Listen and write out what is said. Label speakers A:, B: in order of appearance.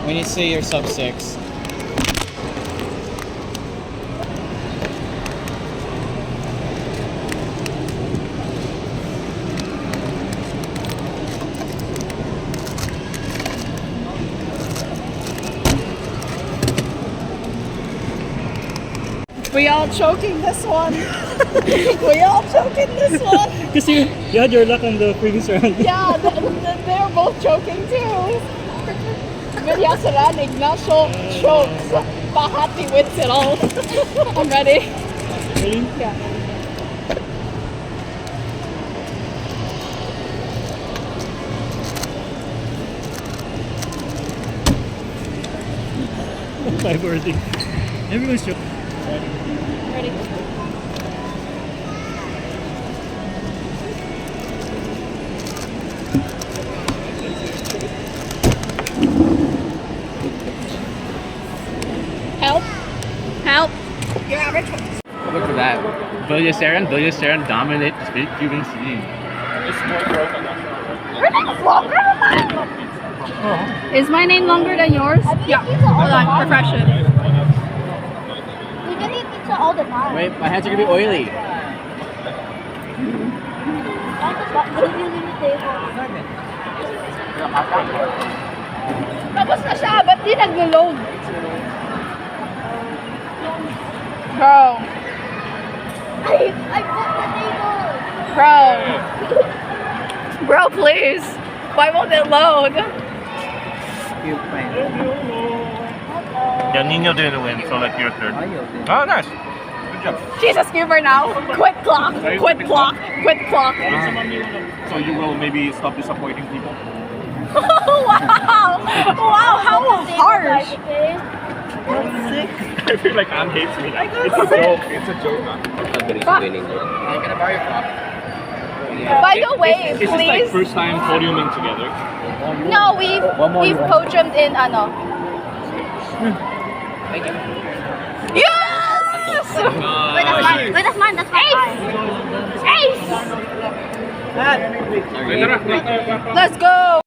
A: When you say you're sub 6.
B: We all choking this one. We all choking this one.
C: Because you had your luck on the previous round.
B: Yeah, they're both choking too. Vilyasaran, Ignacio chokes. Bahati wins it all. I'm ready.
C: Ready?
B: Yeah.
C: Five already. Everyone's choking.
B: Ready. Help. Help. Your average one.
D: Look at that. Vilyasaran dominate the speedcubing scene.
B: Is my name longer than yours? Yeah. Hold on, refresh it.
E: We can eat pizza all the time.
D: Wait, my hands are gonna be oily.
B: Tapos na siya, ba't di nag-load? Bro.
E: I put the table.
B: Bro. Bro, please. Why won't it load?
F: Yeah, Nino didn't win, so like your third. Oh, nice. Good job.
B: She's a scuba now. Quit clock. Quit clock. Quit clock.
F: So you will maybe stop disappointing people.
B: Wow. Wow, how harsh.
F: I feel like Anne hates me. It's a joke. It's a joke.
B: By the way,
F: Is this like
B: please.
F: first time podiuming together?
B: No, we've podiumed in ano. Yes!
E: Wait, that's mine. Wait, that's mine. That's mine.
B: Ace! Let's go!